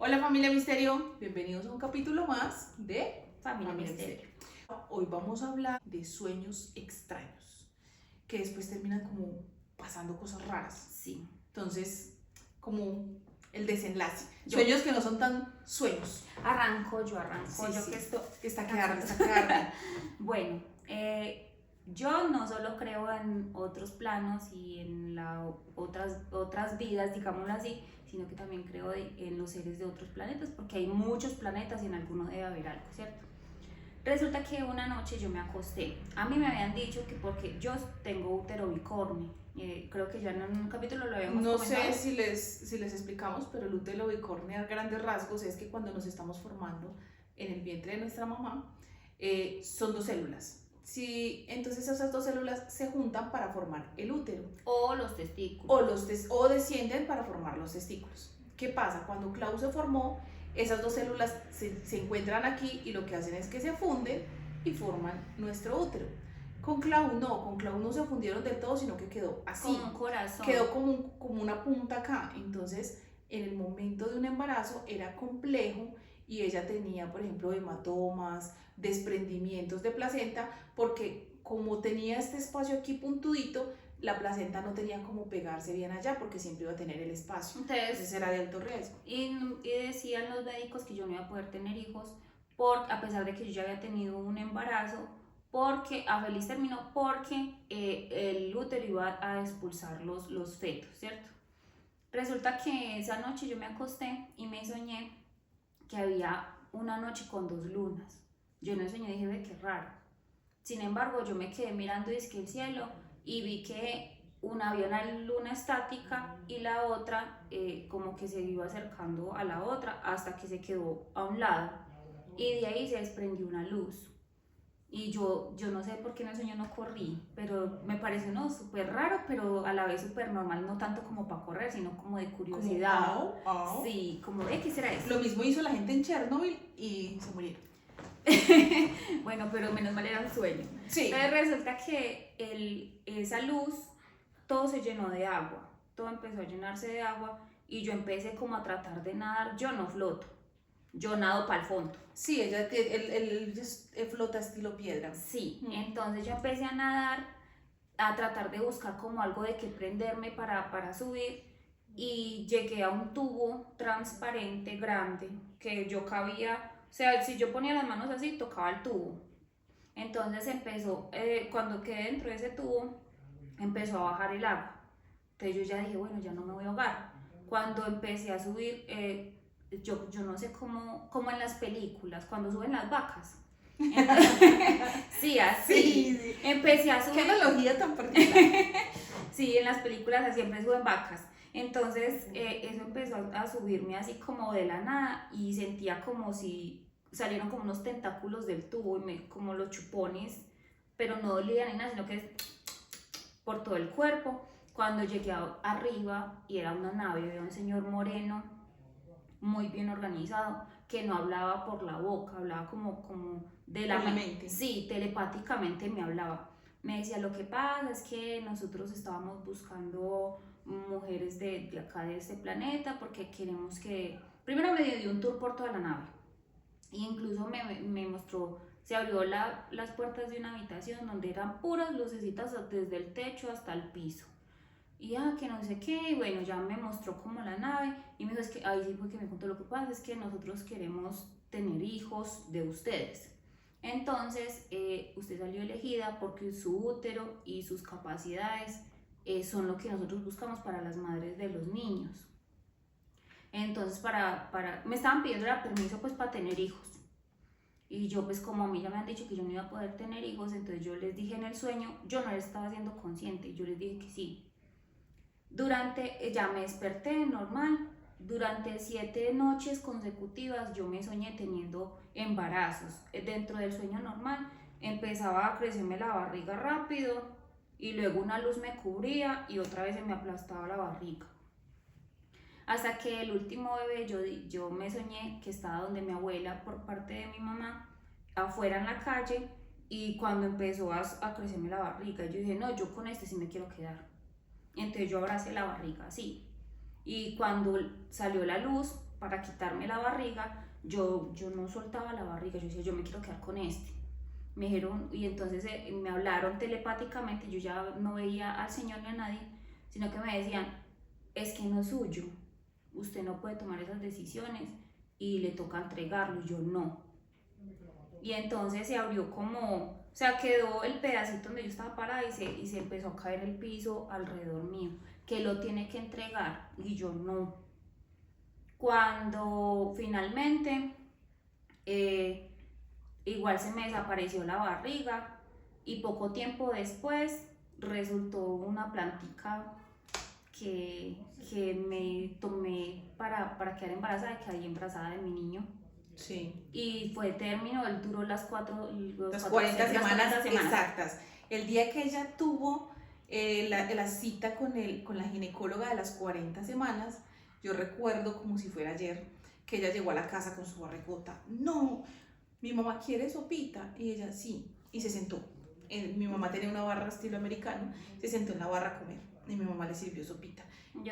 Hola familia Misterio, bienvenidos a un capítulo más de Familia Misterio. Hoy vamos a hablar de sueños extraños, que después terminan como pasando cosas raras. Sí. Entonces, como el desenlace. Yo- Sueños que no son tan sueños. Arranco yo Sí. que esto. Está que arde, está que arde. Bueno, yo no solo creo en otros planos y en otras vidas, digámoslo así, sino que también creo en los seres de otros planetas, porque hay muchos planetas y en alguno debe haber algo, ¿cierto? Resulta que una noche yo me acosté. A mí me habían dicho que porque yo tengo útero bicorne. Creo que ya en un capítulo lo habíamos No comentado. sé si les explicamos, pero el útero bicorne a grandes rasgos es que cuando nos estamos formando en el vientre de nuestra mamá, son dos células. Sí, entonces esas dos células se juntan para formar el útero O los testículos. o descienden para formar los testículos. ¿Qué pasa? Cuando Clau se formó, esas dos células se encuentran aquí y lo que hacen es que se funden y forman nuestro útero. Con Clau no se fundieron del todo, sino que quedó así. Como un corazón. Quedó como una punta acá. Entonces, en el momento de un embarazo era complejo y ella tenía, por ejemplo, hematomas, desprendimientos de placenta, porque como tenía este espacio aquí puntudito, la placenta no tenía como pegarse bien allá porque siempre iba a tener el espacio. Entonces era de alto riesgo. Y decían los médicos que yo no iba a poder tener hijos, a pesar de que yo ya había tenido un embarazo, porque a feliz término, porque el útero iba a expulsar los fetos, ¿cierto? Resulta que esa noche yo me acosté y me soñé que había una noche con dos lunas. Yo no soñé, dije, ve, qué raro. Sin embargo, yo me quedé mirando el cielo y vi que había una luna estática y la otra como que se iba acercando a la otra hasta que se quedó a un lado. Y de ahí se desprendió una luz. Y yo no sé por qué en el sueño no corrí, pero me pareció súper raro, pero a la vez súper normal, no tanto como para correr, sino como de curiosidad. Como, Sí, como de qué será eso. Lo mismo hizo la gente en Chernobyl y se murieron. Bueno, pero menos mal era un sueño. Sí. Entonces resulta que esa luz, todo se llenó de agua, todo empezó a llenarse de agua y yo empecé como a tratar de nadar. Yo no floto, yo nado para el fondo. Sí, él flota estilo piedra. Sí, entonces yo empecé a nadar, a tratar de buscar como algo de que prenderme para subir y llegué a un tubo transparente grande que yo cabía, o sea, si yo ponía las manos así, tocaba el tubo. Entonces cuando quedé dentro de ese tubo, empezó a bajar el agua. Entonces yo ya dije, bueno, ya no me voy a ahogar. Cuando empecé a subir, yo no sé como en las películas, cuando suben las vacas. Sí, así. Sí. Empecé a subir. Qué analogía tan particular. Sí, en las películas siempre suben vacas. Entonces eso empezó a subirme así como de la nada y sentía como si salieron como unos tentáculos del tubo como los chupones, pero no dolían ni nada, sino que por todo el cuerpo. Cuando llegué arriba y era una nave de un señor moreno, muy bien organizado, que no hablaba por la boca, hablaba como de la mente. Sí, telepáticamente me hablaba. Me decía, lo que pasa es que nosotros estábamos buscando mujeres de acá, de este planeta, porque queremos que... Primero me dio un tour por toda la nave. E incluso me mostró, se abrió las puertas de una habitación donde eran puras lucecitas desde el techo hasta el piso. Y que no sé qué, y bueno, ya me mostró como la nave y me dijo, es que ahí sí fue que me contó, lo que pasa es que nosotros queremos tener hijos de ustedes. Entonces, usted salió elegida porque su útero y sus capacidades son lo que nosotros buscamos para las madres de los niños. Entonces, me estaban pidiendo el permiso pues para tener hijos. Y yo pues como a mí ya me han dicho que yo no iba a poder tener hijos, entonces yo les dije en el sueño, yo no les estaba siendo consciente, yo les dije que sí. Ya me desperté normal, durante 7 noches consecutivas yo me soñé teniendo embarazos. Dentro del sueño normal empezaba a crecerme la barriga rápido y luego una luz me cubría y otra vez se me aplastaba la barriga. Hasta que el último bebé yo me soñé que estaba donde mi abuela por parte de mi mamá, afuera en la calle, y cuando empezó a crecerme la barriga, yo dije, no, yo con este sí me quiero quedar. Entonces yo abracé la barriga así. Y cuando salió la luz, para quitarme la barriga, yo no soltaba la barriga, yo decía, yo me quiero quedar con este. Me dijeron, y entonces me hablaron telepáticamente, yo ya no veía al señor ni a nadie, sino que me decían, es que no es suyo, usted no puede tomar esas decisiones y le toca entregarlo, y yo no. Y entonces se abrió como, o sea, quedó el pedacito donde yo estaba parada y se empezó a caer el piso alrededor mío, que lo tiene que entregar, y yo no. Cuando finalmente, igual se me desapareció la barriga y poco tiempo después resultó una plantica que me tomé para quedar embarazada y quedé embarazada de mi niño. Sí. Y fue término, él duró las 40 semanas exactas. El día que ella tuvo la cita con la ginecóloga de las 40 semanas, yo recuerdo como si fuera ayer que ella llegó a la casa con su barrigota. No, mi mamá quiere sopita. Y ella sí, y se sentó. Mi mamá tenía una barra estilo americano, se sentó en la barra a comer y mi mamá le sirvió sopita.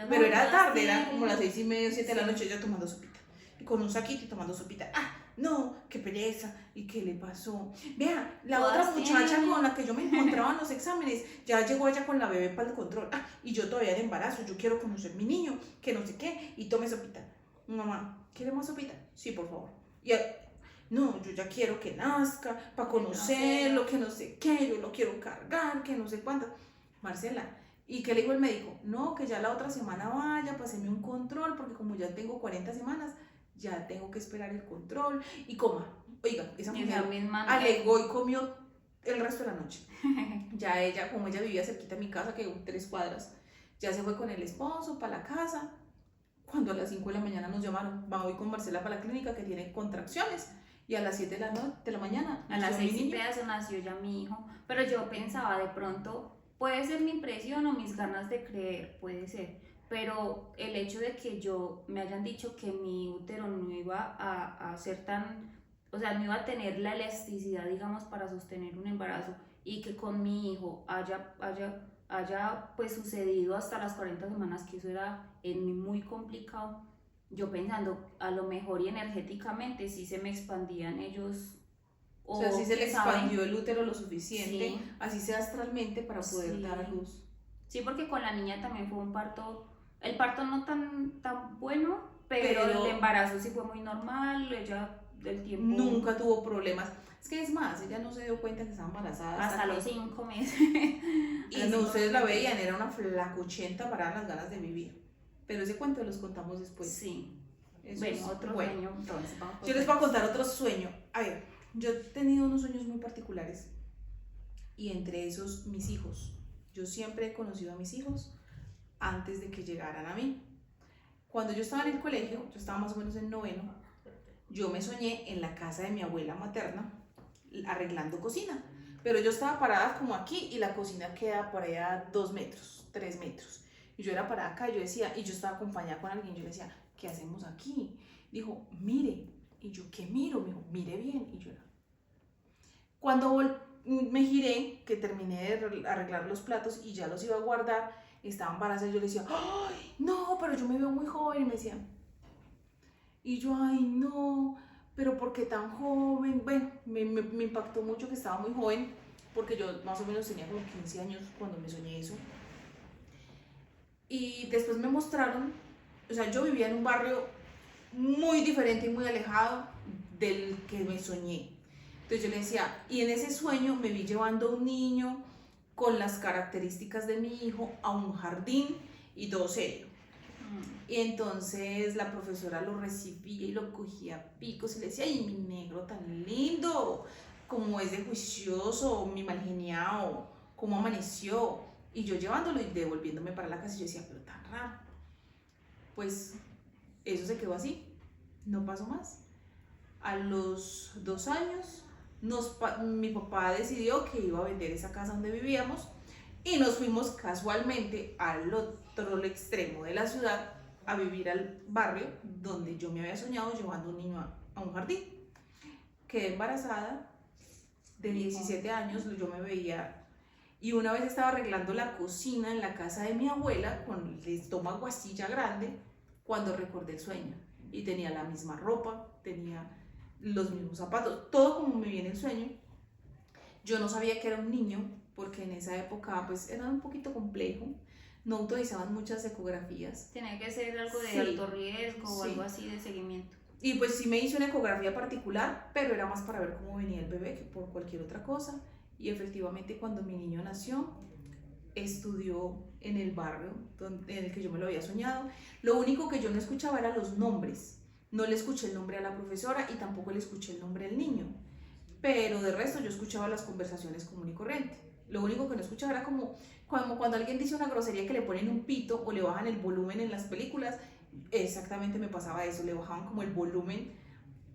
Pero era tarde, eran como las 6:30, 7 de la noche, ella tomando sopita. Y con un saquito y tomando sopita. ¡Ah! No, qué pereza. ¿Y qué le pasó? Vea, la otra muchacha con la que yo me encontraba en los exámenes, ya llegó ella con la bebé para el control. Ah, y yo todavía de embarazo, yo quiero conocer mi niño, que no sé qué, y tome sopita. Mamá, ¿quiere más sopita? Sí, por favor. Y no, yo ya quiero que nazca, para conocerlo, que no sé qué, yo lo quiero cargar, que no sé cuánto. Marcela, ¿y qué le dijo el médico? No, que ya la otra semana vaya, páseme un control, porque como ya tengo 40 semanas, ya tengo que esperar el control y coma. Oiga, esa mujer alegó y comió el resto de la noche. Ya ella, como ella vivía cerquita de mi casa, que 3 cuadras, ya se fue con el esposo para la casa. Cuando a las 5 de la mañana nos llamaron, voy con Marcela para la clínica que tiene contracciones. Y a las 7 de la mañana, a las 6:30 nació ya mi hijo. Pero yo pensaba, de pronto, puede ser mi impresión o mis ganas de creer, puede ser. Pero el hecho de que me hayan dicho que mi útero no iba a ser tan, o sea, no iba a tener la elasticidad, digamos, para sostener un embarazo, y que con mi hijo haya pues sucedido hasta las 40 semanas, que eso era en mí muy complicado, yo pensando, a lo mejor y energéticamente sí se me expandían ellos. O sea, sí se le expandió el útero lo suficiente, sí, así sea astralmente, para poder dar a luz. Sí, porque con la niña también fue un parto. El parto no tan bueno, pero el embarazo sí fue muy normal, ella del tiempo... Nunca tuvo problemas. Es que es más, ella no se dio cuenta que estaba embarazada. Hasta los 5 meses. Y no, ustedes la veían, era una flacuchenta para las ganas de vivir. Pero ese cuento los contamos después. Sí. Bueno, otro sueño, entonces. Yo les voy a contar otro sueño. A ver, yo he tenido unos sueños muy particulares. Y entre esos, mis hijos. Yo siempre he conocido a mis hijos antes de que llegaran a mí. Cuando yo estaba en el colegio, yo estaba más o menos en noveno, yo me soñé en la casa de mi abuela materna arreglando cocina, pero yo estaba parada como aquí y la cocina queda por allá 2 metros, 3 metros, y yo era parada acá y yo decía, y yo estaba acompañada con alguien, yo le decía, ¿qué hacemos aquí? Dijo, mire, y yo, ¿qué miro? Me dijo, mire bien, y yo era. Cuando me giré, que terminé de arreglar los platos y ya los iba a guardar, estaba embarazada, yo le decía, ¡ay, no! Pero yo me veo muy joven, y me decían. Y yo, ¡ay, no! Pero ¿por qué tan joven? Bueno, me impactó mucho que estaba muy joven, porque yo más o menos tenía como 15 años cuando me soñé eso. Y después me mostraron, o sea, yo vivía en un barrio muy diferente y muy alejado del que me soñé. Entonces yo le decía, y en ese sueño me vi llevando a un niño con las características de mi hijo a un jardín y todo serio. Y entonces la profesora lo recibía y lo cogía a picos y le decía, ¡ay, mi negro tan lindo! Como es de juicioso, mi mal geniado, cómo amaneció. Y yo llevándolo y devolviéndome para la casa, y yo decía, pero tan raro. Pues eso se quedó así, no pasó más. A los 2 años, mi papá decidió que iba a vender esa casa donde vivíamos y nos fuimos casualmente al otro extremo de la ciudad a vivir al barrio donde yo me había soñado llevando un niño a un jardín. Quedé embarazada de 17 años, yo me veía, y una vez estaba arreglando la cocina en la casa de mi abuela con el estómago así ya grande, cuando recordé el sueño. y tenía la misma ropa, tenía los mismos zapatos, todo como me viene el sueño. Yo no sabía que era un niño, porque en esa época pues era un poquito complejo, no autorizaban muchas ecografías. Tiene que ser algo de Sí, alto riesgo o sí. algo así de seguimiento. Y pues sí me hice una ecografía particular, pero era más para ver cómo venía el bebé que por cualquier otra cosa. Y efectivamente cuando mi niño nació, estudió en el barrio en el que yo me lo había soñado. Lo único que yo no escuchaba eran los nombres. No le escuché el nombre a la profesora y tampoco le escuché el nombre al niño. Pero de resto yo escuchaba las conversaciones común y corriente. Lo único que no escuchaba era como cuando alguien dice una grosería que le ponen un pito o le bajan el volumen en las películas. Exactamente me pasaba eso, le bajaban como el volumen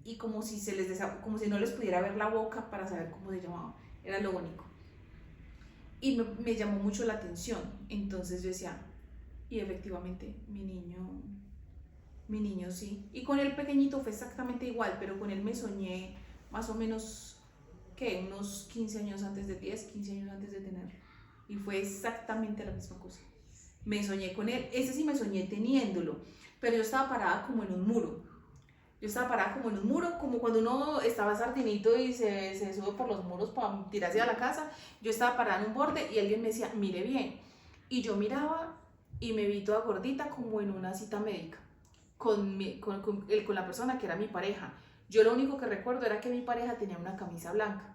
y como si, como si no les pudiera ver la boca para saber cómo se llamaban. Era lo único. Y me llamó mucho la atención. Entonces yo decía, y efectivamente mi niño sí. Y con el pequeñito fue exactamente igual, pero con él me soñé más o menos, ¿qué? Unos 15 años antes de 10, 15 años antes de tenerlo. Y fue exactamente la misma cosa. Me soñé con él, ese sí me soñé teniéndolo, pero yo estaba parada como en un muro. Yo estaba parada como en un muro, como cuando uno estaba sardinito y se sube por los muros para tirarse a la casa. Yo estaba parada en un borde y alguien me decía, mire bien. Y yo miraba y me vi toda gordita como en una cita médica con la persona que era mi pareja. Yo lo único que recuerdo era que mi pareja tenía una camisa blanca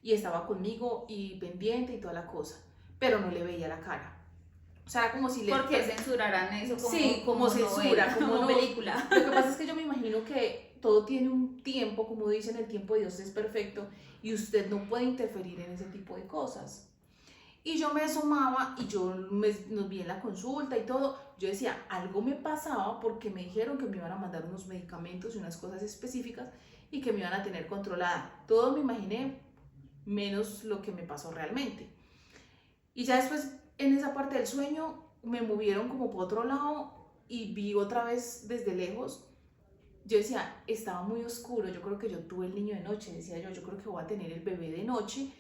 y estaba conmigo y pendiente y toda la cosa, pero no le veía la cara. O sea, era como si le... ¿Por qué censurarán eso como, sí, como censura, novela, como como no, película? Lo que pasa es que yo me imagino que todo tiene un tiempo, como dicen, el tiempo de Dios es perfecto y usted no puede interferir en ese tipo de cosas. Y yo me asomaba y nos vi en la consulta y todo. Yo decía, algo me pasaba porque me dijeron que me iban a mandar unos medicamentos y unas cosas específicas y que me iban a tener controlada. Todo me imaginé, menos lo que me pasó realmente. Y ya después, en esa parte del sueño, me movieron como por otro lado y vi otra vez desde lejos. Yo decía, estaba muy oscuro, yo creo que yo tuve el niño de noche, decía yo creo que voy a tener el bebé de noche.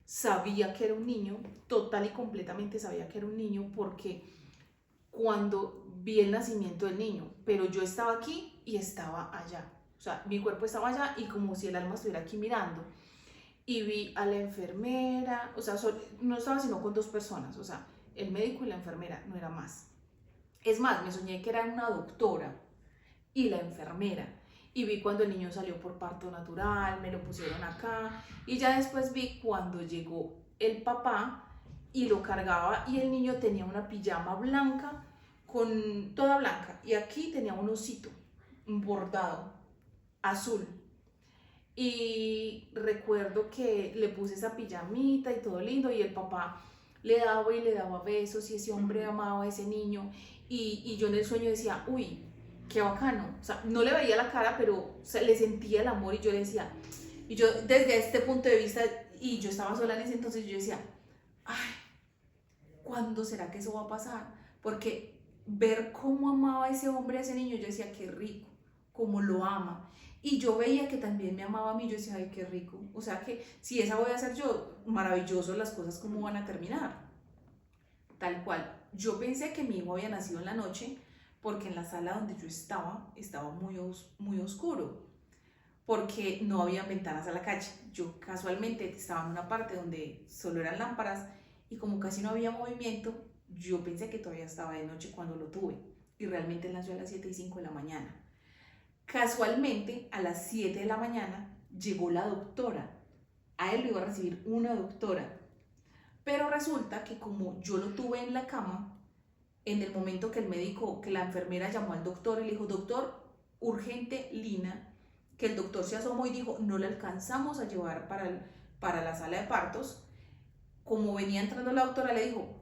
Sabía que era un niño, total y completamente sabía que era un niño porque cuando vi el nacimiento del niño, pero yo estaba aquí y estaba allá. O sea, mi cuerpo estaba allá y como si el alma estuviera aquí mirando. Y vi a la enfermera, o sea, no estaba sino con dos personas, o sea, el médico y la enfermera, no era más. Es más, me soñé que era una doctora y la enfermera. Y vi cuando el niño salió por parto natural, me lo pusieron acá. Y ya después vi cuando llegó el papá y lo cargaba y el niño tenía una pijama blanca, toda blanca. Y aquí tenía un osito, un bordado, azul. Y recuerdo que le puse esa pijamita y todo lindo y el papá le daba y le daba besos y ese hombre amaba a ese niño. Y yo en el sueño decía, uy, qué bacano. O sea, no le veía la cara, pero o sea, le sentía el amor y yo le decía, y yo desde este punto de vista, y yo estaba sola en ese entonces, yo decía, ay, ¿cuándo será que eso va a pasar? Porque ver cómo amaba a ese hombre, a ese niño, yo decía, qué rico, cómo lo ama. Y yo veía que también me amaba a mí, yo decía, ay, qué rico. O sea que si esa voy a ser yo, maravilloso las cosas cómo van a terminar. Tal cual. Yo pensé que mi hijo había nacido en la noche porque en la sala donde yo estaba muy oscuro, porque no había ventanas a la calle. Yo casualmente estaba en una parte donde solo eran lámparas y como casi no había movimiento, yo pensé que todavía estaba de noche cuando lo tuve y realmente él nació a las 7:05 de la mañana. Casualmente, a las 7 de la mañana llegó la doctora. A él lo iba a recibir una doctora. Pero resulta que como yo lo tuve en la cama, en el momento que la enfermera llamó al doctor y le dijo, doctor, urgente, Lina, que el doctor se asomó y dijo, no le alcanzamos a llevar para la sala de partos. Como venía entrando la doctora, le dijo,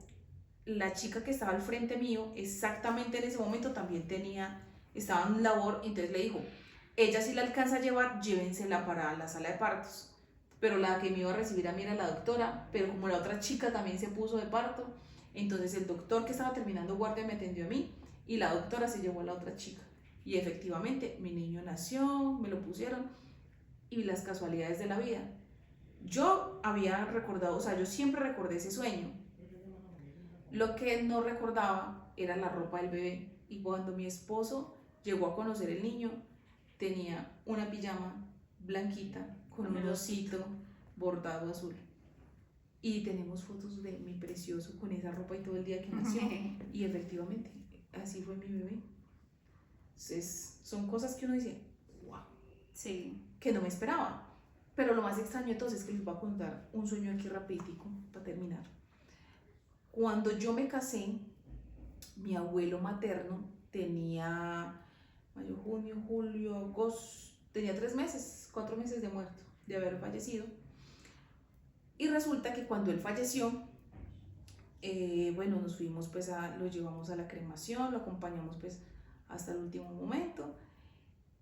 la chica que estaba al frente mío, exactamente en ese momento también estaba en labor, entonces le dijo, ella sí la alcanza a llevar, llévensela para la sala de partos. Pero la que me iba a recibir a mí era la doctora, pero como la otra chica también se puso de parto, entonces el doctor que estaba terminando guardia me atendió a mí y la doctora se llevó a la otra chica. Y efectivamente mi niño nació, me lo pusieron y las casualidades de la vida. Yo había recordado, o sea, yo siempre recordé ese sueño. Lo que no recordaba era la ropa del bebé. Y cuando mi esposo llegó a conocer el niño, tenía una pijama blanquita con un osito bordado azul. Y tenemos fotos de mi precioso con esa ropa y todo el día que nació. Y efectivamente, así fue mi bebé. Entonces, son cosas que uno dice, wow, Sí. que no me esperaba. Pero lo más extraño entonces es que les voy a contar un sueño aquí rapidito para terminar. Cuando yo me casé, mi abuelo materno tenía mayo, junio, julio, agosto, tenía 3 meses, 4 meses de muerto, de haber fallecido. Y resulta que cuando él falleció, bueno, nos fuimos pues lo llevamos a la cremación, lo acompañamos pues hasta el último momento.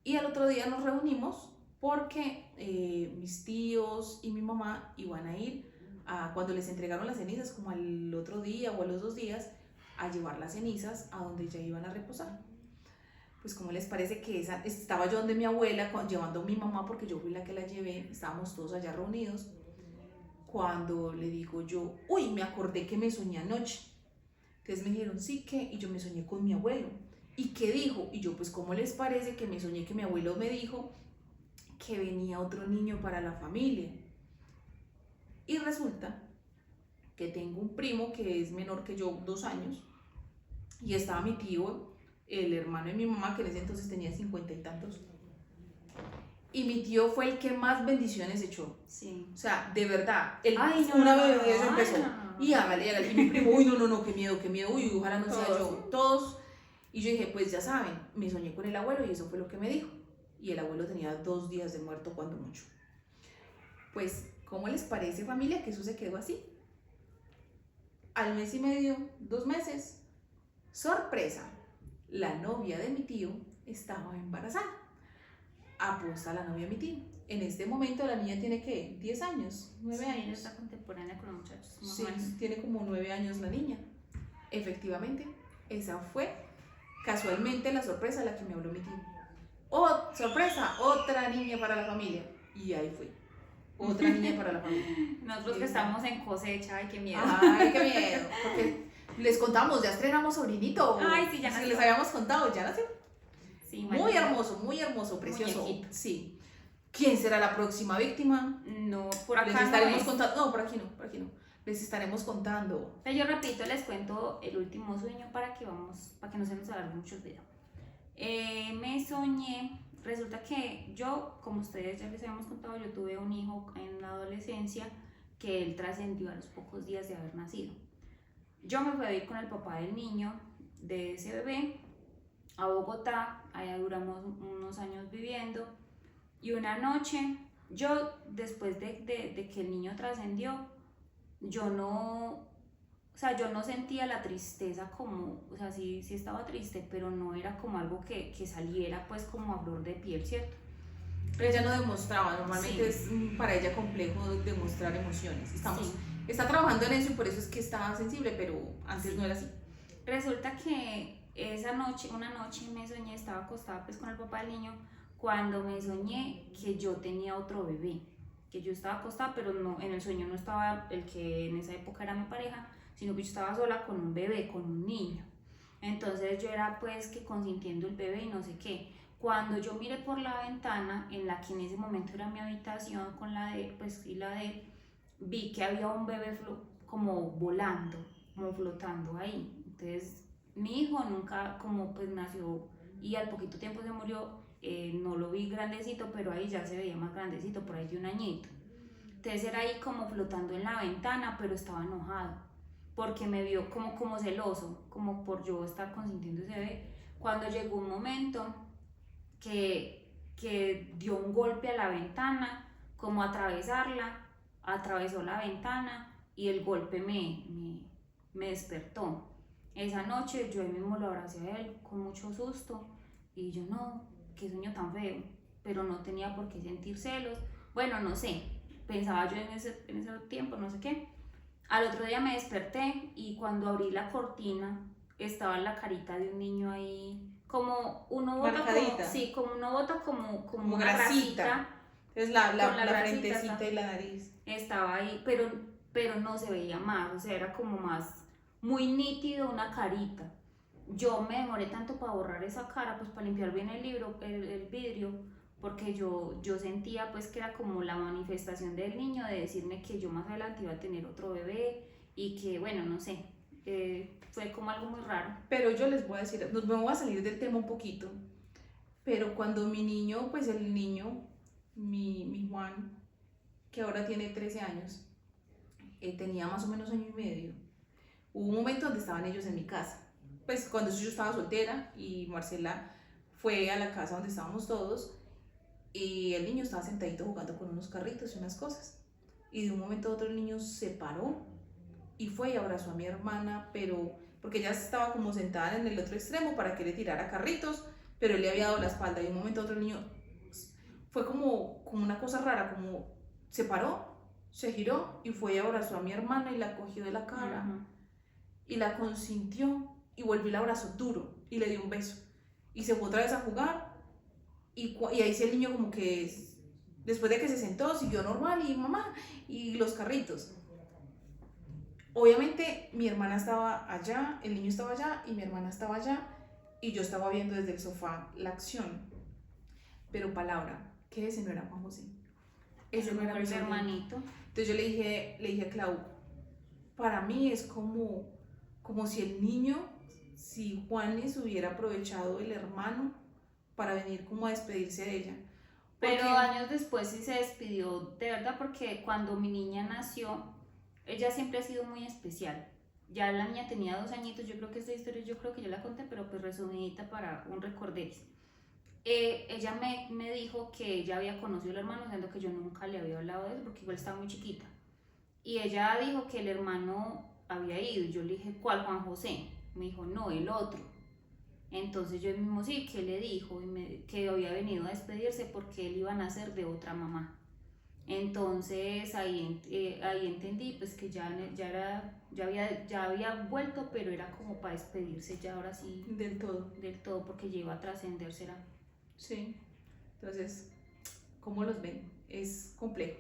Y al otro día nos reunimos porque mis tíos y mi mamá iban a ir cuando les entregaron las cenizas, como al otro día o a los 2 días, a llevar las cenizas a donde ya iban a reposar. Pues como les parece que estaba yo donde mi abuela llevando a mi mamá, porque yo fui la que la llevé, estábamos todos allá reunidos, cuando le digo yo, uy, me acordé que me soñé anoche. Entonces me dijeron, sí, ¿qué? Y yo me soñé con mi abuelo. ¿Y qué dijo? Y yo, pues, ¿cómo les parece que me soñé que mi abuelo me dijo que venía otro niño para la familia? Y resulta que tengo un primo que es menor que yo, 2 años, y estaba mi tío, el hermano de mi mamá, que en ese entonces tenía 50 y tantos. Y mi tío fue el que más bendiciones echó. Sí. O sea, de verdad, Una bebé se empezó. Y hágale. Y mi primo, uy, no, qué miedo, uy, ojalá no sea yo. Todos. Y yo dije, pues ya saben, me soñé con el abuelo y eso fue lo que me dijo. Y el abuelo tenía 2 días de muerto cuando mucho. Pues, ¿cómo les parece, familia, que eso se quedó así? Al mes y medio, 2 meses, sorpresa, la novia de mi tío estaba embarazada. Aposta la novia de mi tío. En este momento la niña tiene, ¿qué? 10 años, 9 Sí, años. ella está contemporánea con los muchachos. Sí, tiene como 9 años la niña. Efectivamente, esa fue casualmente la sorpresa a la que me habló mi tío. Oh, sorpresa, otra niña para la familia. Y ahí fue. Otra niña para la familia. Nosotros que estamos en cosecha, ay, qué miedo. Ay, qué miedo. Porque les contamos, ya estrenamos sobrinito. Ay, sí, ya nació. Si les habíamos contado, ya nació. Sí, Muy hermoso, precioso. Muñequito. Sí. ¿Quién será la próxima víctima? No, por acá Les estaremos no es. contando. No, por aquí no. Les estaremos contando. Pero yo repito, les cuento el último sueño para que no se nos alargue mucho el video. Me soñé, resulta que yo, como ustedes ya les habíamos contado, yo tuve un hijo en la adolescencia que él trascendió a los pocos días de haber nacido. Yo me fui a ir con el papá del niño, de ese bebé, a Bogotá, allá duramos unos años viviendo, y una noche, yo después de que el niño trascendió, yo no sentía la tristeza como, o sea, sí estaba triste, pero no era como algo que saliera pues como a flor de piel, ¿cierto? Pero ella no demostraba, normalmente Sí. es para ella complejo demostrar emociones. Sí. Está trabajando en eso y por eso es que está sensible, pero antes no era así. Resulta que una noche me soñé, estaba acostada pues con el papá del niño, cuando me soñé que yo tenía otro bebé, que yo estaba acostada, pero no, en el sueño no estaba el que en esa época era mi pareja, sino que yo estaba sola con un bebé, con un niño. Entonces yo era pues que consintiendo el bebé y no sé qué. Cuando yo miré por la ventana, en la que en ese momento era mi habitación con la de, pues y la de, vi que había un bebé como volando, como flotando ahí. Entonces mi hijo nunca, como pues nació y al poquito tiempo se murió, no lo vi grandecito, pero ahí ya se veía más grandecito, por ahí de un añito. Entonces era ahí como flotando en la ventana, pero estaba enojado, porque me vio como celoso, como por yo estar consintiendo ese bebé. Cuando llegó un momento que dio un golpe a la ventana, como atravesó la ventana y el golpe me despertó. Esa noche yo mismo lo abracé a él con mucho susto y yo no, qué sueño tan feo, pero no tenía por qué sentir celos. Bueno, no sé, pensaba yo en ese tiempo, no sé qué. Al otro día me desperté y cuando abrí la cortina estaba la carita de un niño ahí, como uno bota Marcadita. como uno bota como Como una grasita. Es con la grasita, frentecita y la nariz. estaba ahí, pero no se veía más, o sea, era como más, muy nítido una carita. yo me demoré tanto para borrar esa cara, pues para limpiar bien el libro, el vidrio, porque yo sentía pues que era como la manifestación del niño de decirme que yo más adelante iba a tener otro bebé y que, bueno, no sé, fue como algo muy raro. Pero yo les voy a decir, me voy a salir del tema un poquito, pero cuando mi niño, pues el niño, mi Juan, que ahora tiene 13 años, tenía más o menos año y medio, hubo un momento donde estaban ellos en mi casa. Pues cuando yo estaba soltera y Marcela fue a la casa donde estábamos todos y el niño estaba sentadito jugando con unos carritos y unas cosas. Y de un momento a otro el niño se paró y fue y abrazó a mi hermana, pero porque ella estaba como sentada en el otro extremo para que le tirara carritos, pero él le había dado la espalda y de un momento a otro el niño fue como una cosa rara, como se paró, se giró y fue y abrazó a mi hermana y la cogió de la cara y la consintió y volvió y la abrazó duro y le dio un beso y se fue otra vez a jugar y ahí sí el niño como que después de que se sentó siguió normal y mamá y los carritos. Obviamente mi hermana estaba allá, el niño estaba allá y mi hermana estaba allá y yo estaba viendo desde el sofá la acción. Pero palabra, que ese no era Juan José. Ese no era mi sobrino. hermanito. Entonces yo le dije a Clau, para mí es como si el niño, si Juanes hubiera aprovechado el hermano para venir como a despedirse de ella. Pero años después sí se despidió, de verdad, porque cuando mi niña nació, ella siempre ha sido muy especial. Ya la niña tenía 2 añitos, yo creo que esta historia yo creo que yo la conté, pero pues resumidita para un recordés. Ella me dijo que ella había conocido al hermano, siendo que yo nunca le había hablado de eso, porque igual estaba muy chiquita. Y ella dijo que el hermano había ido, y yo le dije, ¿cuál Juan José? Me dijo, no, el otro. Entonces yo mismo sí, que le dijo que había venido a despedirse porque él iba a nacer de otra mamá. Entonces ahí entendí pues que ya había vuelto, pero era como para despedirse ya ahora sí del todo porque ya iba a trascender, será. Sí. Entonces, ¿cómo los ven? Es complejo.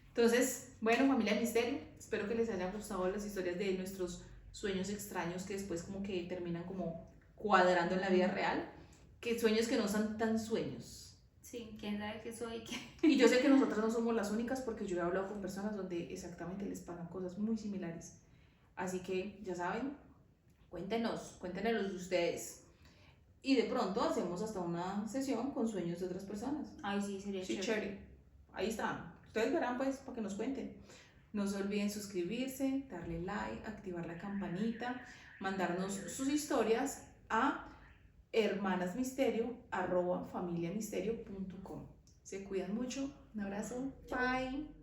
Entonces, bueno, familia Misterio, espero que les hayan gustado las historias de nuestros sueños extraños que después como que terminan como cuadrando en la vida real, que sueños que no son tan sueños. Sí, quién sabe qué soy. Y yo sé que nosotras no somos las únicas porque yo he hablado con personas donde exactamente les pasan cosas muy similares. Así que ya saben, cuéntenos de ustedes. Y de pronto hacemos hasta una sesión con sueños de otras personas. Ay, sí, sería Sí, chévere. chévere. Ahí está. Ustedes verán pues para que nos cuenten. No se olviden suscribirse, darle like, activar la campanita, mandarnos sus historias a hermanasmisterio@familiamisterio.com. Se cuidan mucho. Un abrazo. Bye.